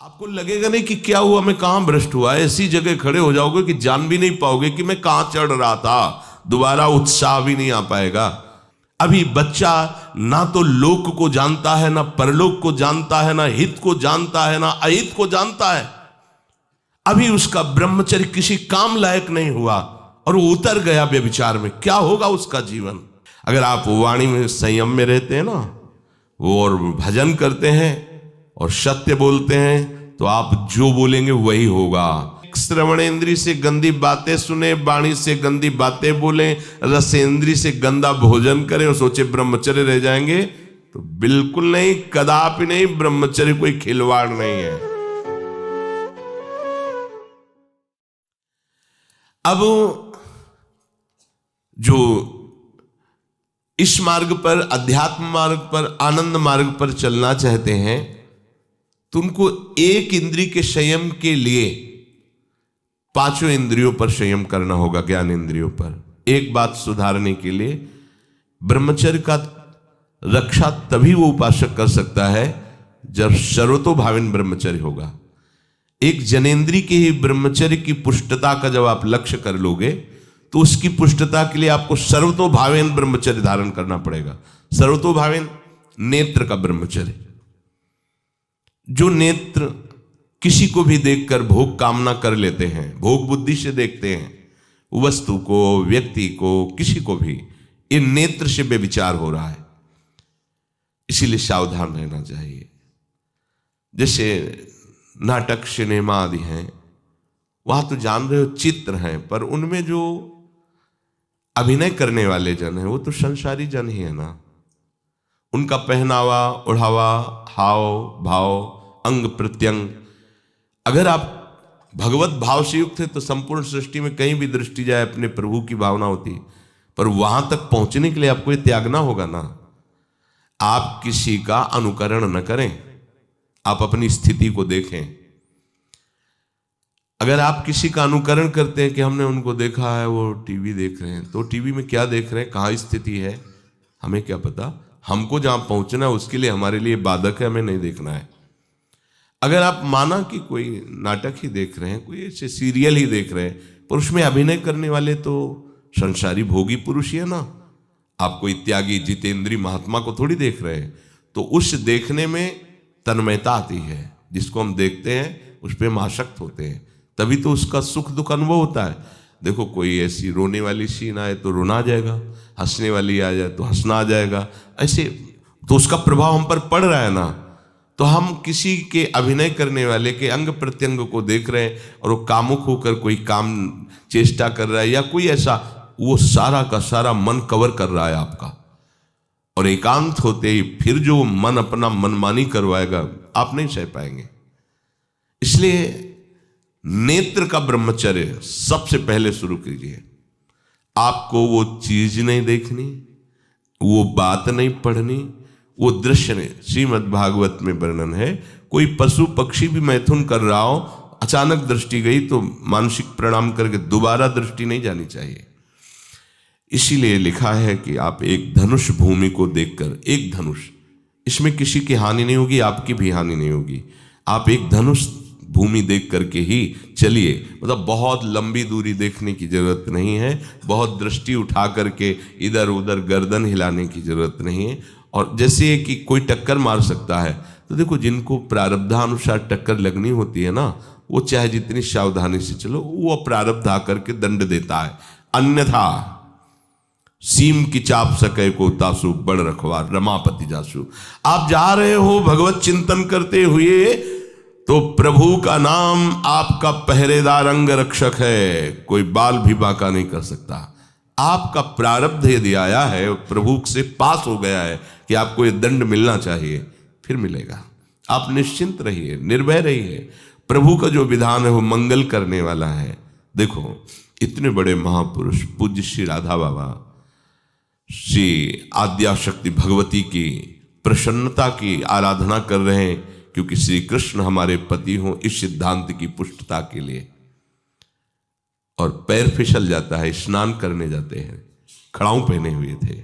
आपको लगेगा नहीं कि क्या हुआ, मैं कहां भ्रष्ट हुआ, ऐसी जगह खड़े हो जाओगे कि जान भी नहीं पाओगे कि मैं कहां चढ़ रहा था, दोबारा उत्साह भी नहीं आ पाएगा। अभी बच्चा ना तो लोक को जानता है, ना परलोक को जानता है, ना हित को जानता है, ना अहित को जानता है। अभी उसका ब्रह्मचर्य किसी काम लायक नहीं हुआ और वो उतर गया व्यभिचार में, क्या होगा उसका जीवन। अगर आप वाणी में संयम में रहते हैं ना, वो और भजन करते हैं और सत्य बोलते हैं, तो आप जो बोलेंगे वही होगा। श्रवणेंद्री से गंदी बातें सुने, वाणी से गंदी बातें बोले, रसेंद्री से गंदा भोजन करें और सोचे ब्रह्मचर्य रह जाएंगे, तो बिल्कुल नहीं, कदापि नहीं। ब्रह्मचर्य कोई खिलवाड़ नहीं है। अब जो इस मार्ग पर, अध्यात्म मार्ग पर, आनंद मार्ग पर चलना चाहते हैं, तो उनको एक इंद्रिय के संयम के लिए पांचों इंद्रियों पर संयम करना होगा, ज्ञान इंद्रियों पर। एक बात सुधारने के लिए ब्रह्मचर्य का रक्षा तभी वो उपासक कर सकता है जब सर्वतोभावेन ब्रह्मचर्य होगा। एक जनेन्द्रीय के ही ब्रह्मचर्य की पुष्टता का जब आप लक्ष्य कर लोगे, तो उसकी पुष्टता के लिए आपको सर्वतोभावेन ब्रह्मचर्य धारण करना पड़ेगा। सर्वतोभावेन नेत्र का ब्रह्मचर्य, जो नेत्र किसी को भी देखकर भोग कामना कर लेते हैं, भोग बुद्धि से देखते हैं वस्तु को, व्यक्ति को, किसी को भी, ये नेत्र से व्यभिचार हो रहा है। इसीलिए सावधान रहना चाहिए। जैसे नाटक, सिनेमा आदि हैं, वहां तो जान रहे हो चित्र हैं, पर उनमें जो अभिनय करने वाले जन हैं वो तो संसारी जन ही है ना। उनका पहनावा, ओढ़ावा, हाव भाव, अंग प्रत्यंग, अगर आप भगवत भाव से युक्त है तो संपूर्ण सृष्टि में कहीं भी दृष्टि जाए अपने प्रभु की भावना होती, पर वहां तक पहुंचने के लिए आपको ये त्यागना होगा ना। आप किसी का अनुकरण न करें, आप अपनी स्थिति को देखें। अगर आप किसी का अनुकरण करते हैं कि हमने उनको देखा है, वो टीवी देख रहे हैं, तो टीवी में क्या देख रहे हैं, कहाँ स्थिति है, हमें क्या पता। हमको जहां पहुंचना है उसके लिए हमारे लिए बाधक है, हमें नहीं देखना है। अगर आप माना कि कोई नाटक ही देख रहे हैं, कोई ऐसे सीरियल ही देख रहे हैं, पर उसमें अभिनय करने वाले तो संसारी भोगी पुरुष ही है ना। आप कोई त्यागी जितेंद्रीय महात्मा को थोड़ी देख रहे हैं, तो उस देखने में तन्मयता आती है। जिसको हम देखते हैं उस पर हम आसक्त होते हैं, तभी तो उसका सुख दुख अनुभव होता है। देखो, कोई ऐसी रोने वाली सीन आए तो रोना आ जाएगा, हंसने वाली आ जाए तो हंसना आ जाएगा, ऐसे तो उसका प्रभाव हम पर पड़ रहा है ना। तो हम किसी के अभिनय करने वाले के अंग प्रत्यंग को देख रहे हैं और वो कामुक होकर कोई काम चेष्टा कर रहा है, या कोई ऐसा, वो सारा का सारा मन कवर कर रहा है आपका, और एकांत होते ही फिर जो मन अपना मनमानी करवाएगा, आप नहीं सह पाएंगे। इसलिए नेत्र का ब्रह्मचर्य सबसे पहले शुरू कीजिए। आपको वो चीज नहीं देखनी, वो बात नहीं पढ़नी, वो दृश्य नहीं। श्रीमद् भागवत में वर्णन है, कोई पशु पक्षी भी मैथुन कर रहा हो, अचानक दृष्टि गई तो मानसिक प्रणाम करके दोबारा दृष्टि नहीं जानी चाहिए। इसीलिए लिखा है कि आप एक धनुष भूमि को देखकर, एक धनुष, इसमें किसी की हानि नहीं होगी, आपकी भी हानि नहीं होगी। आप एक धनुष भूमि देख करके ही चलिए। मतलब बहुत लंबी दूरी देखने की जरूरत नहीं है, बहुत दृष्टि उठा करके इधर उधर गर्दन हिलाने की जरूरत नहीं है। और जैसे कि कोई टक्कर मार सकता है, तो देखो जिनको प्रारब्धानुसार टक्कर लगनी होती है ना, वो चाहे जितनी सावधानी से चलो, वो प्रारब्ध आकर के दंड देता है। अन्यथा सीम की चाप सके को तासु, बड़ रखवार रमापति जासु। आप जा रहे हो भगवत चिंतन करते हुए, तो प्रभु का नाम आपका पहरेदार अंग रक्षक है, कोई बाल भी बांका नहीं कर सकता। आपका प्रारब्ध यदि आया है, प्रभु से पास हो गया है कि आपको ये दंड मिलना चाहिए, फिर मिलेगा। आप निश्चिंत रहिए, निर्भय रहिए। प्रभु का जो विधान है वो मंगल करने वाला है। देखो, इतने बड़े महापुरुष पूज्य श्री राधा बाबा, श्री आद्याशक्ति भगवती की प्रसन्नता की आराधना कर रहे हैं, क्योंकि श्री कृष्ण हमारे पति हों, इस सिद्धांत की पुष्टता के लिए। और पैर फिसल जाता है, स्नान करने जाते हैं, खड़ाऊं पहने हुए थे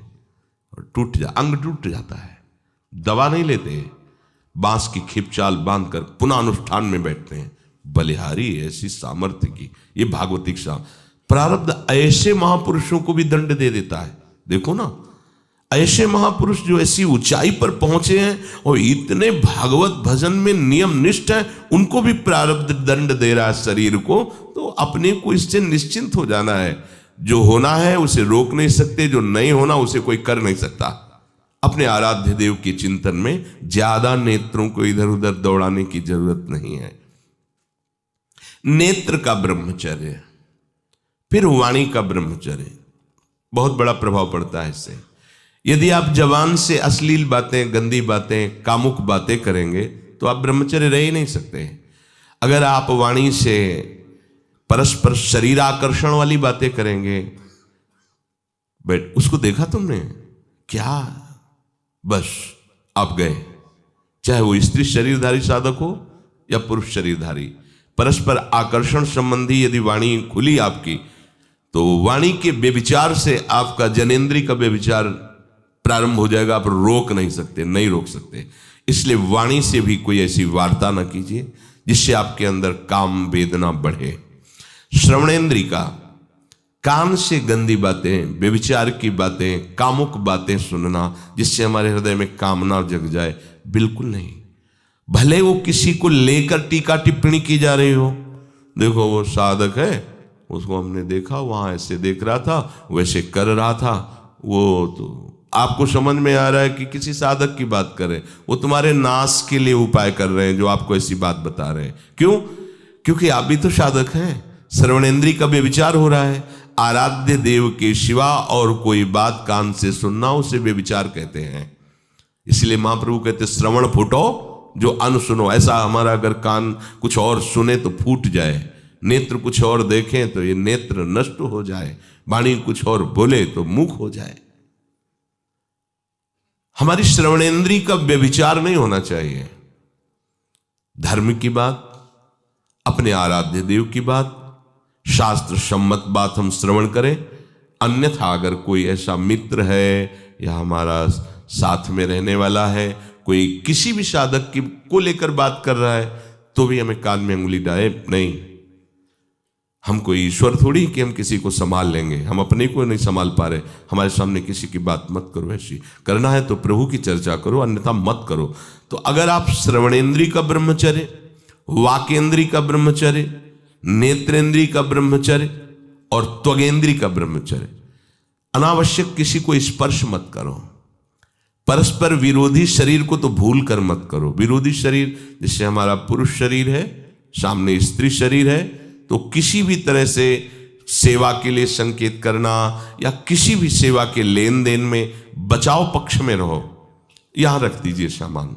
और अंग टूट जाता है, दवा नहीं लेते, बांस की खिपचाल बांधकर पुनः अनुष्ठान में बैठते हैं। बलिहारी ऐसी सामर्थ्य की, ये भागवतिक प्रारब्ध ऐसे महापुरुषों को भी दंड दे देता है। देखो ना, ऐसे महापुरुष जो ऐसी ऊंचाई पर पहुंचे हैं और इतने भागवत भजन में नियम निष्ठ है, उनको भी प्रारब्ध दंड दे रहा है शरीर को। तो अपने को इससे निश्चिंत हो जाना है। जो होना है उसे रोक नहीं सकते, जो नहीं होना उसे कोई कर नहीं सकता। अपने आराध्य देव के चिंतन में ज्यादा नेत्रों को इधर उधर दौड़ाने की जरूरत नहीं है। नेत्र का ब्रह्मचर्य, फिर वाणी का ब्रह्मचर्य, बहुत बड़ा प्रभाव पड़ता है इससे। यदि आप जवान से अश्लील बातें, गंदी बातें, कामुक बातें करेंगे तो आप ब्रह्मचर्य रह ही नहीं सकते। अगर आप वाणी से परस्पर शरीर आकर्षण वाली बातें करेंगे, बट उसको देखा तुमने क्या, बस आप गए। चाहे वो स्त्री शरीरधारी साधक हो या पुरुष शरीरधारी, परस्पर आकर्षण संबंधी यदि वाणी खुली आपकी, तो वाणी के व्यभिचार से आपका जनेंद्री का व्यभिचार प्रारंभ हो जाएगा। आप रोक नहीं सकते, नहीं रोक सकते। इसलिए वाणी से भी कोई ऐसी वार्ता ना कीजिए जिससे आपके अंदर काम वेदना बढ़े। श्रवणेंद्री का, कान से गंदी बातें, व्यभिचार की बातें, कामुक बातें सुनना जिससे हमारे हृदय में कामना जग जाए, बिल्कुल नहीं। भले वो किसी को लेकर टीका टिप्पणी की जा रही हो, देखो वो साधक है, उसको हमने देखा वहां ऐसे देख रहा था, वैसे कर रहा था, वो तो आपको समझ में आ रहा है कि किसी साधक की बात कर रहे हैं, वो तुम्हारे नाश के लिए उपाय कर रहे हैं जो आपको ऐसी बात बता रहे हैं। क्यों? क्योंकि आप भी तो साधक हैं। श्रवणेंद्री का व्यभिचार हो रहा है। आराध्य देव के सिवा और कोई बात कान से सुनना उसे व्यभिचार कहते हैं। इसलिए महाप्रभु कहते श्रवण फूटो जो अन्न सुनो। ऐसा हमारा अगर कान कुछ और सुने तो फूट जाए, नेत्र कुछ और देखें तो ये नेत्र नष्ट हो जाए, वाणी कुछ और बोले तो मुख हो जाए। हमारी श्रवणेंद्री का व्यभिचार नहीं होना चाहिए। धर्म की बात, अपने आराध्य देव की बात, शास्त्र सम्मत बात हम श्रवण करें। अन्यथा अगर कोई ऐसा मित्र है या हमारा साथ में रहने वाला है, कोई किसी भी साधक की को लेकर बात कर रहा है, तो भी हमें कान में अंगुली डाले नहीं। हम कोई ईश्वर थोड़ी कि हम किसी को संभाल लेंगे, हम अपने को नहीं संभाल पा रहे। हमारे सामने किसी की बात मत करो, ऐसी करना है तो प्रभु की चर्चा करो, अन्यथा मत करो। तो अगर आप श्रवणेंद्री का ब्रह्मचर्य, वाकेंद्री का ब्रह्मचर्य, नेत्रेंद्री का ब्रह्मचर्य और त्वगेंद्री का ब्रह्मचर्य, अनावश्यक किसी को स्पर्श मत करो। परस्पर विरोधी शरीर को तो भूल कर मत करो। विरोधी शरीर जिससे हमारा पुरुष शरीर है, सामने स्त्री शरीर है, तो किसी भी तरह से सेवा के लिए संकेत करना या किसी भी सेवा के लेन देन में बचाव पक्ष में रहो। यहां रख दीजिए सामान,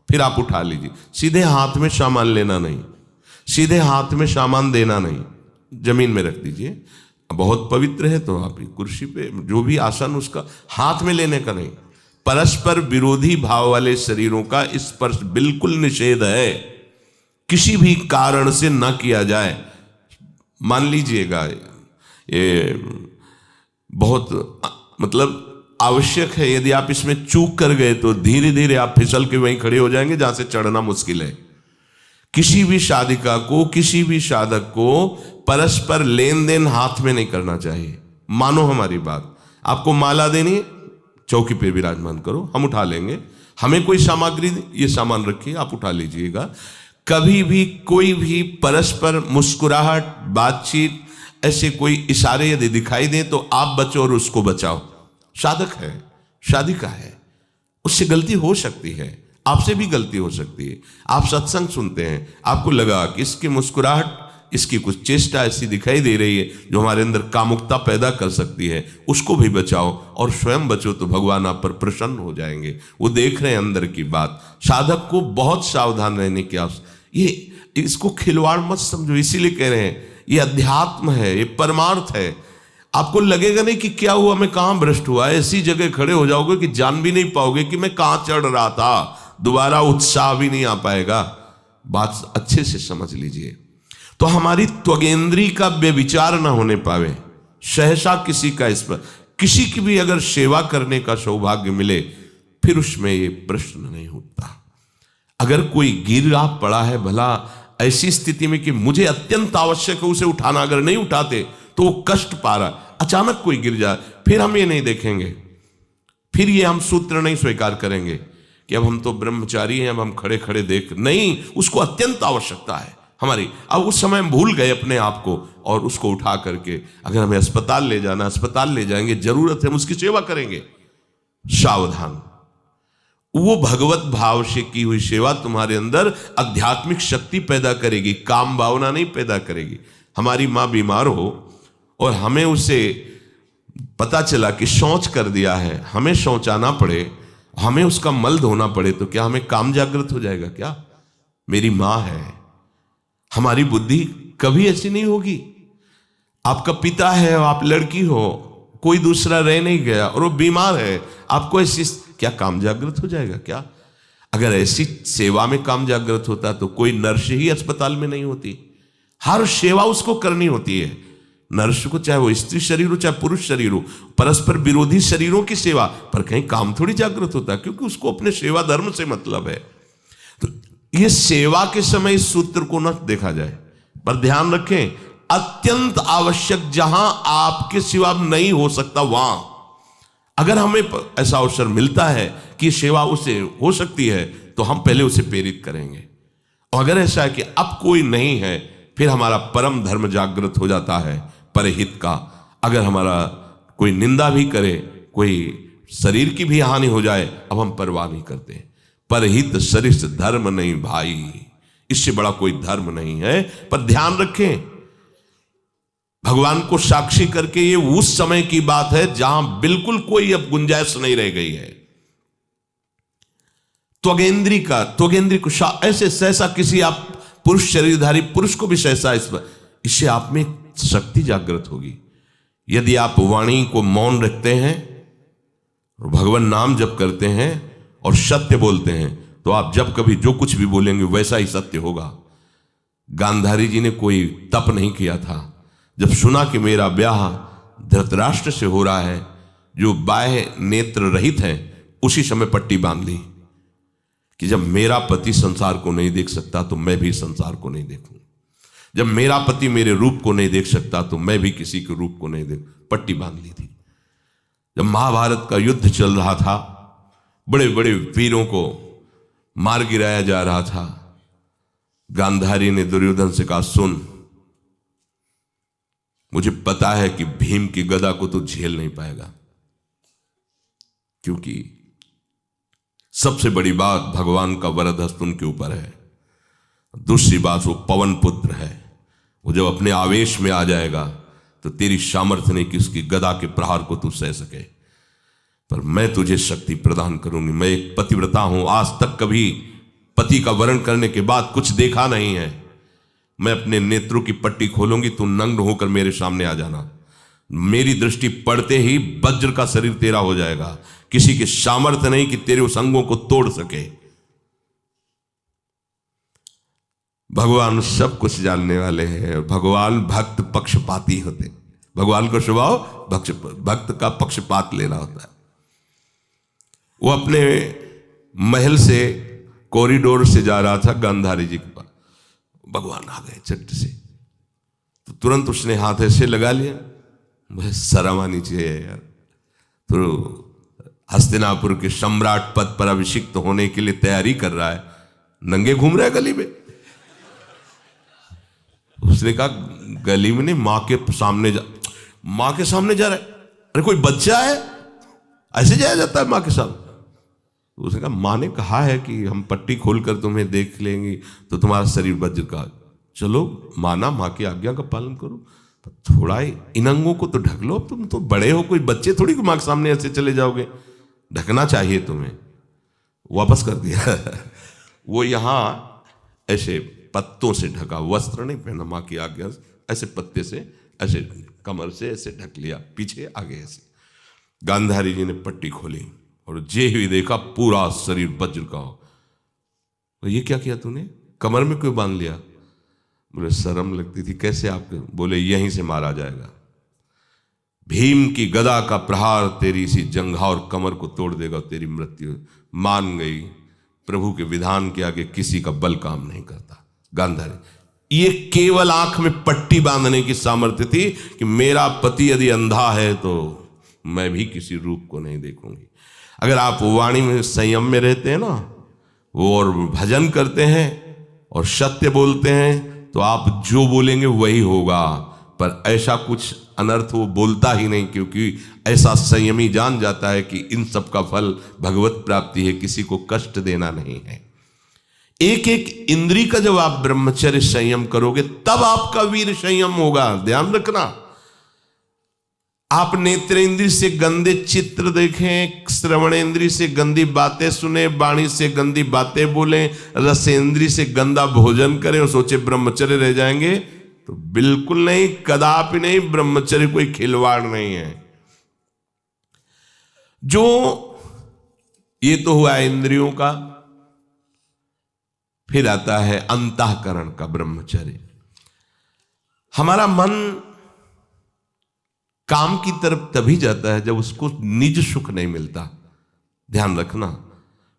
फिर आप उठा लीजिए। सीधे हाथ में सामान लेना नहीं, सीधे हाथ में सामान देना नहीं, जमीन में रख दीजिए। बहुत पवित्र है तो आप कुर्सी पे जो भी आसन उसका हाथ में लेने का नहीं। परस्पर विरोधी भाव वाले शरीरों का स्पर्श बिल्कुल निषेध है, किसी भी कारण से न किया जाए। मान लीजिएगा ये बहुत मतलब आवश्यक है, यदि आप इसमें चूक कर गए तो धीरे धीरे आप फिसल के वहीं खड़े हो जाएंगे जहां से चढ़ना मुश्किल है। किसी भी साधिका को, किसी भी साधक को परस्पर लेन देन हाथ में नहीं करना चाहिए। मानो हमारी बात, आपको माला देनी, चौकी पे विराजमान करो, हम उठा लेंगे। हमें कोई सामग्री, ये सामान रखिए, आप उठा लीजिएगा। कभी भी कोई भी परस्पर मुस्कुराहट, बातचीत, ऐसे कोई इशारे यदि दिखाई दे तो आप बचो और उसको बचाओ। साधक है, साधिका है, उससे गलती हो सकती है, आपसे भी गलती हो सकती है। आप सत्संग सुनते हैं, आपको लगा कि इसकी मुस्कुराहट, इसकी कुछ चेष्टा ऐसी दिखाई दे रही है जो हमारे अंदर कामुकता पैदा कर सकती है, उसको भी बचाओ और स्वयं बचो, तो भगवान आप पर प्रसन्न हो जाएंगे। वो देख रहे हैं अंदर की बात। साधक को बहुत सावधान रहने की आवश्यकता। ये इसको खिलवाड़ मत समझो, इसीलिए कह रहे हैं ये अध्यात्म है, ये परमार्थ है। आपको लगेगा नहीं कि क्या हुआ, मैं कहां भ्रष्ट हुआ, ऐसी जगह खड़े हो जाओगे कि जान भी नहीं पाओगे कि मैं कहां चढ़ रहा था, दोबारा उत्साह भी नहीं आ पाएगा। बात अच्छे से समझ लीजिए। तो हमारी त्वगेंद्री का व्यभिचार ना होने पावे, सहसा किसी का इस पर, किसी की भी अगर सेवा करने का सौभाग्य मिले, फिर उसमें ये प्रश्न नहीं उठता। अगर कोई गिर रहा पड़ा है भला ऐसी स्थिति में कि मुझे अत्यंत आवश्यक है उसे उठाना, अगर नहीं उठाते तो वो कष्ट पा रहा, अचानक कोई गिर जाए, फिर हम ये नहीं देखेंगे, फिर ये हम सूत्र नहीं स्वीकार करेंगे कि अब हम तो ब्रह्मचारी हैं, अब हम खड़े खड़े देख, नहीं, उसको अत्यंत आवश्यकता है हमारी। अब उस समय हम भूल गए अपने आप को और उसको उठा करके अगर हमें अस्पताल ले जाना, अस्पताल ले जाएंगे, जरूरत है हम उसकी सेवा करेंगे। सावधान, वो भगवत भाव से की हुई सेवा तुम्हारे अंदर आध्यात्मिक शक्ति पैदा करेगी, काम भावना नहीं पैदा करेगी। हमारी माँ बीमार हो और हमें उसे पता चला कि शौच कर दिया है, हमें शौचाना पड़े, हमें उसका मल धोना पड़े, तो क्या हमें काम जागृत हो जाएगा? क्या मेरी माँ है, हमारी बुद्धि कभी ऐसी नहीं होगी। आपका पिता है, आप लड़की हो, कोई दूसरा रह नहीं गया और वो बीमार है, आपको ऐसी क्या काम जागृत हो जाएगा? क्या अगर ऐसी सेवा में काम जागृत होता तो कोई नर्स ही अस्पताल में नहीं होती। हर सेवा उसको करनी होती है, नर्स को, चाहे वो स्त्री शरीर हो चाहे पुरुष शरीर हो, परस्पर विरोधी शरीरों की सेवा, पर कहीं काम थोड़ी जागृत होता है, क्योंकि उसको अपने सेवा धर्म से मतलब है। तो ये सेवा के समय इस सूत्र को न देखा जाए, पर ध्यान रखें, अत्यंत आवश्यक जहां आपके सिवा नहीं हो सकता वहां अगर हमें ऐसा अवसर मिलता है कि सेवा उसे हो सकती है तो हम पहले उसे प्रेरित करेंगे। और अगर ऐसा है कि अब कोई नहीं है, फिर हमारा परम धर्म जागृत हो जाता है परहित का। अगर हमारा कोई निंदा भी करे, कोई शरीर की भी हानि हो जाए, अब हम परवाह नहीं करते। परहित सरिस धर्म नहीं भाई, इससे बड़ा कोई धर्म नहीं है। पर ध्यान रखें, भगवान को साक्षी करके ये उस समय की बात है जहां बिल्कुल कोई अब गुंजाइश नहीं रह गई है। त्वगेंद्री को ऐसे सहसा किसी आप पुरुष शरीरधारी पुरुष को भी सहसा इससे आप में शक्ति जागृत होगी। यदि आप वाणी को मौन रखते हैं और भगवान नाम जप करते हैं और सत्य बोलते हैं, तो आप जब कभी जो कुछ भी बोलेंगे वैसा ही सत्य होगा। गांधारी जी ने कोई तप नहीं किया था, जब सुना कि मेरा ब्याह धृतराष्ट्र से हो रहा है जो बाह्य नेत्र रहित हैं, उसी समय पट्टी बांध ली कि जब मेरा पति संसार को नहीं देख सकता तो मैं भी संसार को नहीं देखूं, जब मेरा पति मेरे रूप को नहीं देख सकता तो मैं भी किसी के रूप को नहीं देख, पट्टी बांध ली थी। जब महाभारत का युद्ध चल रहा था, बड़े बड़े वीरों को मार गिराया जा रहा था, गांधारी ने दुर्योधन से कहा, सुन, मुझे पता है कि भीम की गदा को तो झेल नहीं पाएगा, क्योंकि सबसे बड़ी बात भगवान का वरद हस्त उनके ऊपर है। दूसरी बात, वो पवन पुत्र है, वो जब अपने आवेश में आ जाएगा तो तेरी सामर्थ्य नहीं कि उसकी गदा के प्रहार को तू सह सके, पर मैं तुझे शक्ति प्रदान करूंगी। मैं एक पतिव्रता हूं, आज तक कभी पति का वरण करने के बाद कुछ देखा नहीं है। मैं अपने नेत्रों की पट्टी खोलूंगी, तू नग्न होकर मेरे सामने आ जाना। मेरी दृष्टि पड़ते ही वज्र का शरीर तेरा हो जाएगा, किसी के सामर्थ्य नहीं कि तेरे उस अंगों को तोड़ सके। भगवान सब कुछ जानने वाले हैं। भगवान भक्त पक्षपाती होते, भगवान को स्वभाव भक्त का पक्षपात लेना होता है। वो अपने महल से कॉरिडोर से जा रहा था गांधारी जी के पास, भगवान आ गए चट से, तो तुरंत उसने हाथ ऐसे लगा लिया, मुझे शर्म आनी चाहिए यार, तो हस्तिनापुर के सम्राट पद पर अभिषिक्त होने के लिए तैयारी कर रहा है, नंगे घूम रहा है गली में। उसने कहा, गली में नहीं, माँ के सामने जा रहा है। अरे कोई बच्चा है, ऐसे जाया जाता है माँ के सामने? उसने कहा, माँ ने कहा है कि हम पट्टी खोलकर तुम्हें देख लेंगे तो तुम्हारा शरीर वज्र का, चलो माना, माँ की आज्ञा का पालन करो, थोड़ा इन अंगों को तो ढक लो, तुम तो बड़े हो, कोई बच्चे थोड़ी माँ के सामने ऐसे चले जाओगे, ढकना चाहिए तुम्हें। वापस कर दिया। वो यहाँ ऐसे पत्तों से ढका, वस्त्र नहीं पहना, माँ की आज्ञा, ऐसे पत्ते से ऐसे कमर से ऐसे ढक लिया, पीछे आगे ऐसे। गांधारी जी ने पट्टी खोली और जे ही देखा पूरा शरीर वज्र का हो। तो ये क्या किया तूने, कमर में क्यों बांध लिया? मुझे शर्म लगती थी, कैसे आपके? बोले यहीं से मारा जाएगा, भीम की गदा का प्रहार तेरी इसी जंघा और कमर को तोड़ देगा, तेरी मृत्यु। मान गई, प्रभु के विधान के आगे किसी का बल काम नहीं करता। गांधारी ये केवल आंख में पट्टी बांधने की सामर्थ्य थी कि मेरा पति यदि अंधा है तो मैं भी किसी रूप को नहीं देखूंगी। अगर आप वाणी में संयम में रहते हैं ना, वो और भजन करते हैं और सत्य बोलते हैं, तो आप जो बोलेंगे वही होगा। पर ऐसा कुछ अनर्थ वो बोलता ही नहीं, क्योंकि ऐसा संयमी जान जाता है कि इन सब का फल भगवत प्राप्ति है, किसी को कष्ट देना नहीं है। एक एक इंद्री का जब आप ब्रह्मचर्य संयम करोगे तब आपका वीर संयम होगा। ध्यान रखना, आप नेत्रेंद्री से गंदे चित्र देखें, श्रवणेंद्री से गंदी बातें सुने, वाणी से गंदी बातें बोलें, रसेंद्री से गंदा भोजन करें और सोचे ब्रह्मचर्य रह जाएंगे, तो बिल्कुल नहीं, कदापि नहीं। ब्रह्मचर्य कोई खिलवाड़ नहीं है। जो ये तो हुआ इंद्रियों का, फिर आता है अंतःकरण का ब्रह्मचर्य। हमारा मन काम की तरफ तभी जाता है जब उसको निज सुख नहीं मिलता। ध्यान रखना,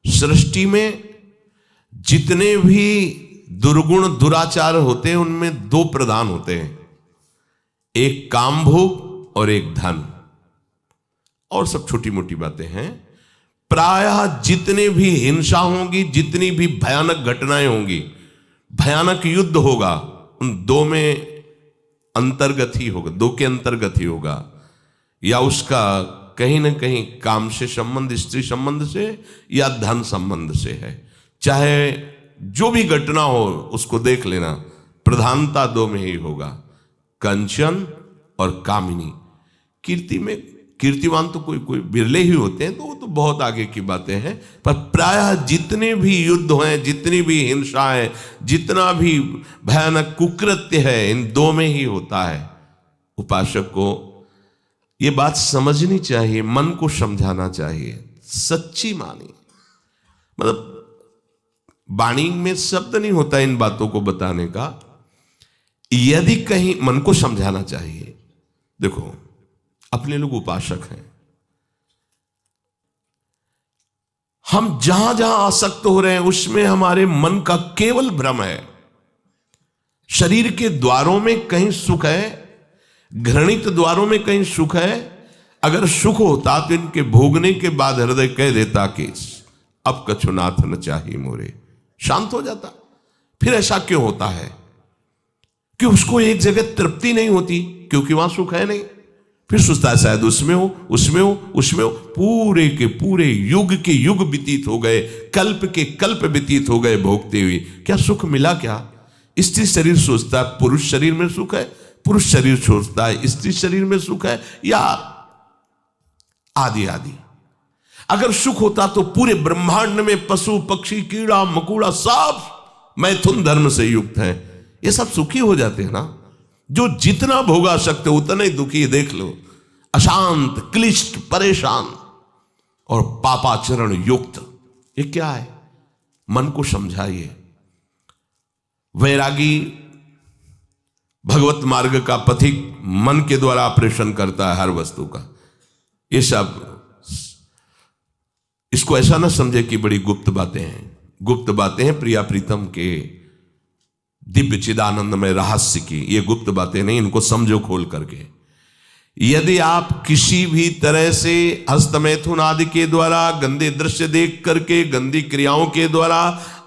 सृष्टि में जितने भी दुर्गुण दुराचार होते हैं उनमें दो प्रधान होते हैं, एक काम भोग और एक धन, और सब छोटी मोटी बातें हैं। प्रायः जितने भी हिंसा होगी, जितनी भी भयानक घटनाएं होंगी, भयानक युद्ध होगा, उन दो में अंतर्गत ही होगा, दो के अंतर्गत ही होगा। या उसका कहीं ना कहीं काम से संबंध, स्त्री संबंध से या धन संबंध से है। चाहे जो भी घटना हो उसको देख लेना, प्रधानता दो में ही होगा, कंचन और कामिनी। कीर्ति में कीर्तिवान तो कोई कोई बिरले ही होते हैं, तो वो तो बहुत आगे की बातें हैं। पर प्रायः जितने भी युद्ध हैं, जितनी भी हिंसा है, जितना भी भयानक कुकृत्य है, इन दो में ही होता है। उपासक को ये बात समझनी चाहिए, मन को समझाना चाहिए, सच्ची मानी। मतलब वाणी में शब्द नहीं होता इन बातों को बताने का, यदि कहीं मन को समझाना चाहिए। देखो, अपने लोग उपासक हैं, हम जहां जहां आसक्त हो रहे हैं उसमें हमारे मन का केवल भ्रम है। शरीर के द्वारों में कहीं सुख है, घृणित द्वारों में कहीं सुख है। अगर सुख होता तो इनके भोगने के बाद हृदय कह देता कि अब कछुनाथ न चाहिए मोरे, शांत हो जाता। फिर ऐसा क्यों होता है कि उसको एक जगह तृप्ति नहीं होती, क्योंकि वहां सुख है नहीं। फिर सोचता है शायद उसमें हो, उसमें हो, उसमें हो। पूरे के पूरे युग के युग व्यतीत हो गए, कल्प के कल्प व्यतीत हो गए भोगते हुए, क्या सुख मिला? क्या स्त्री शरीर सोचता है पुरुष शरीर में सुख है, पुरुष शरीर सोचता है स्त्री शरीर में सुख है, या आदि आदि। अगर सुख होता तो पूरे ब्रह्मांड में पशु पक्षी कीड़ा मकोड़ा सब मैथुन धर्म से युक्त हैं, ये सब सुखी हो जाते हैं ना। जो जितना भोगा सकते उतना ही दुखी, देख लो, अशांत, क्लिष्ट, परेशान और पापाचरण युक्त। ये क्या है? मन को समझाइए। वैरागी भगवत मार्ग का पथिक मन के द्वारा ऑपरेशन करता है हर वस्तु का। ये सब, इसको ऐसा ना समझे कि बड़ी गुप्त बातें हैं। गुप्त बातें हैं प्रिया प्रीतम के दिव्य चिदानंदमय रहस्य की, ये गुप्त बातें नहीं, इनको समझो खोल करके। यदि आप किसी भी तरह से हस्तमैथुन आदि के द्वारा, गंदे दृश्य देख करके, गंदी क्रियाओं के द्वारा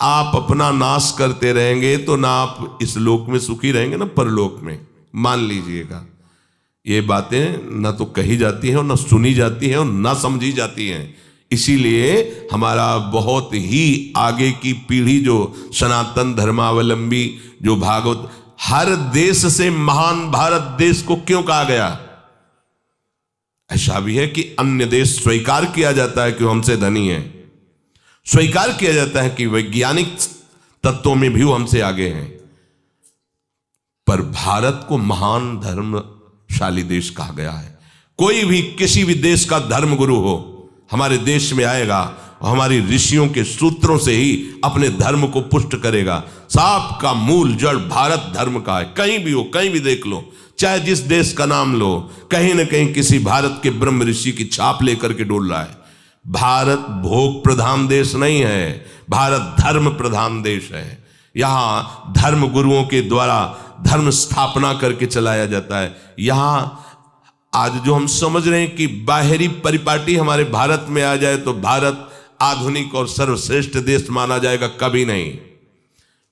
आप अपना नाश करते रहेंगे, तो ना आप इस लोक में सुखी रहेंगे ना परलोक में। मान लीजिएगा, ये बातें ना तो कही जाती हैं और ना सुनी जाती हैं और ना समझी जाती हैं। इसीलिए हमारा बहुत ही आगे की पीढ़ी जो सनातन धर्मावलंबी, जो भागवत, हर देश से महान भारत देश को क्यों कहा गया? ऐसा भी है कि अन्य देश स्वीकार किया जाता है कि वो हमसे धनी है, स्वीकार किया जाता है कि वैज्ञानिक तत्वों में भी वो हमसे आगे हैं, पर भारत को महान धर्मशाली देश कहा गया है। कोई भी किसी भी देश का धर्म गुरु हो, हमारे देश में आएगा और हमारी ऋषियों के सूत्रों से ही अपने धर्म को पुष्ट करेगा। सांप का मूल जड़ भारत धर्म का है। कहीं भी हो, कहीं भी देख लो, चाहे जिस देश का नाम लो, कहीं ना कहीं किसी भारत के ब्रह्म ऋषि की छाप लेकर के डोल रहा है। भारत भोग प्रधान देश नहीं है, भारत धर्म प्रधान देश है। यहाँ धर्म गुरुओं के द्वारा धर्म स्थापना करके चलाया जाता है। यहाँ आज जो हम समझ रहे हैं कि बाहरी परिपाटी हमारे भारत में आ जाए तो भारत आधुनिक और सर्वश्रेष्ठ देश माना जाएगा, कभी नहीं।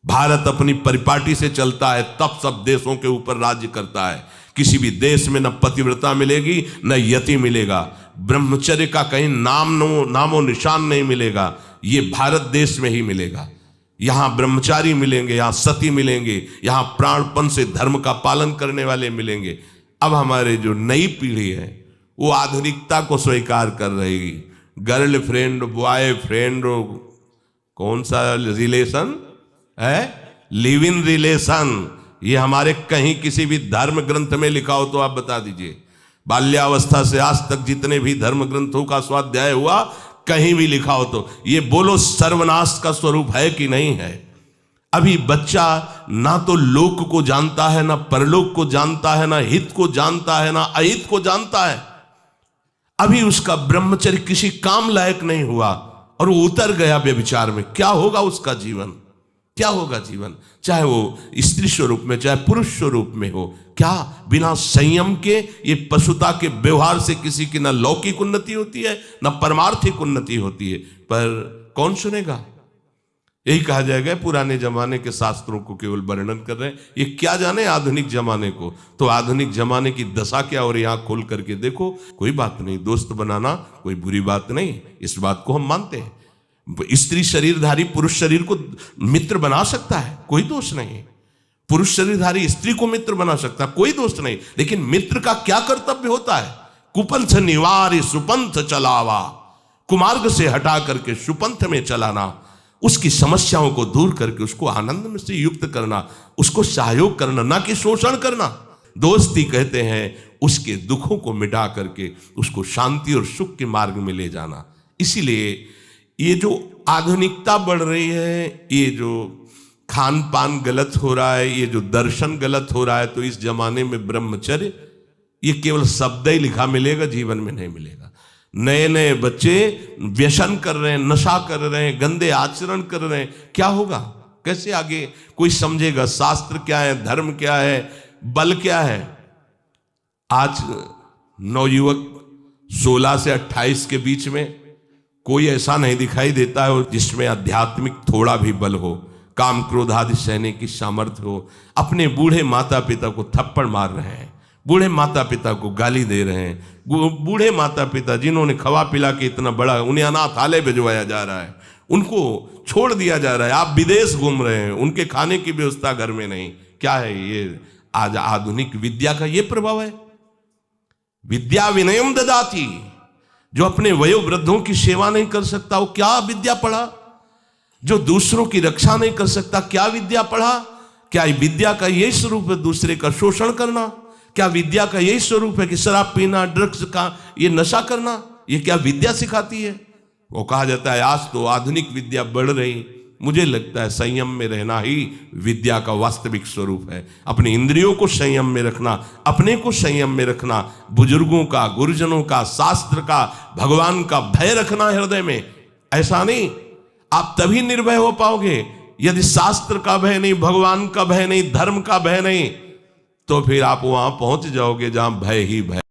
भारत अपनी परिपाटी से चलता है, तब सब देशों के ऊपर राज्य करता है। किसी भी देश में न पतिव्रता मिलेगी न यति मिलेगा, ब्रह्मचर्य का कहीं नामो निशान नहीं मिलेगा। ये भारत देश में ही मिलेगा। यहाँ ब्रह्मचारी मिलेंगे, यहाँ सती मिलेंगे, यहाँ प्राणपण से धर्म का पालन करने वाले मिलेंगे। अब हमारे जो नई पीढ़ी है वो आधुनिकता को स्वीकार कर रही। गर्लफ्रेंड बॉयफ्रेंड कौन सा रिलेशन है, लिव इन रिलेशन, ये हमारे कहीं किसी भी धर्म ग्रंथ में लिखा हो तो आप बता दीजिए। बाल्यावस्था से आज तक जितने भी धर्म ग्रंथों का स्वाध्याय हुआ कहीं भी लिखा हो तो ये बोलो सर्वनाश का स्वरूप है कि नहीं है। अभी बच्चा ना तो लोक को जानता है, ना परलोक को जानता है, ना हित को जानता है, ना अहित को जानता है। अभी उसका ब्रह्मचर्य किसी काम लायक नहीं हुआ और वो उतर गया व्यभिचार में। क्या होगा उसका जीवन, क्या होगा जीवन, चाहे वो स्त्री स्वरूप में चाहे पुरुष स्वरूप में हो। क्या बिना संयम के ये पशुता के व्यवहार से किसी की ना लौकिक उन्नति होती है ना परमार्थिक उन्नति होती है। पर कौन सुनेगा, यही कहा जाएगा पुराने जमाने के शास्त्रों को केवल वर्णन कर रहे हैं, ये क्या जाने आधुनिक जमाने को। तो आधुनिक जमाने की दशा क्या हो रही है, आंख खोल करके देखो। कोई बात नहीं, दोस्त बनाना कोई बुरी बात नहीं, इस बात को हम मानते हैं। स्त्री शरीरधारी पुरुष शरीर को मित्र बना सकता है, कोई दोष नहीं। पुरुष शरीरधारी स्त्री को मित्र बना सकता है, कोई दोष नहीं। लेकिन मित्र का क्या कर्तव्य होता है, कुपंथ निवार सुपंथ चलावा, कुमार्ग से हटा करके सुपंथ में चलाना, उसकी समस्याओं को दूर करके उसको आनंद में से युक्त करना, उसको सहयोग करना, ना कि शोषण करना। दोस्ती कहते हैं उसके दुखों को मिटा करके उसको शांति और सुख के मार्ग में ले जाना। इसीलिए ये जो आधुनिकता बढ़ रही है, ये जो खान पान गलत हो रहा है, ये जो दर्शन गलत हो रहा है, तो इस जमाने में ब्रह्मचर्य ये केवल शब्द ही लिखा मिलेगा, जीवन में नहीं मिलेगा। नए नए बच्चे व्यसन कर रहे हैं, नशा कर रहे हैं, गंदे आचरण कर रहे हैं। क्या होगा, कैसे आगे कोई समझेगा शास्त्र क्या है, धर्म क्या है, बल क्या है। आज नवयुवक 16 से 28 के बीच में कोई ऐसा नहीं दिखाई देता है जिसमें आध्यात्मिक थोड़ा भी बल हो, काम क्रोध आदि सहने की सामर्थ्य हो। अपने बूढ़े माता पिता को थप्पड़ मार रहे हैं, बूढ़े माता पिता को गाली दे रहे हैं, बूढ़े माता पिता जिन्होंने खवा पिला के इतना बड़ा, उन्हें अनाथालय भिजवाया जा रहा है, उनको छोड़ दिया जा रहा है। आप विदेश घूम रहे हैं, उनके खाने की व्यवस्था घर में नहीं। क्या है ये, आज आधुनिक विद्या का ये प्रभाव है। विद्या विनयम ददाती, जो अपने वयोवृद्धों की सेवा नहीं कर सकता वो क्या विद्या पढ़ा, जो दूसरों की रक्षा नहीं कर सकता क्या विद्या पढ़ा। क्या विद्या का यही स्वरूप है दूसरे का शोषण करना? क्या विद्या का यही स्वरूप है कि शराब पीना, ड्रग्स का ये नशा करना, ये क्या विद्या सिखाती है? वो कहा जाता है आज तो आधुनिक विद्या बढ़ रही। मुझे लगता है संयम में रहना ही विद्या का वास्तविक स्वरूप है। अपनी इंद्रियों को संयम में रखना, अपने को संयम में रखना, बुजुर्गों का, गुरुजनों का, शास्त्र का, भगवान का भय रखना हृदय में। ऐसा नहीं, आप तभी निर्भय हो पाओगे यदि शास्त्र का भय नहीं, भगवान का भय नहीं, धर्म का भय नहीं, तो फिर आप वहां पहुंच जाओगे जहां भय ही भय।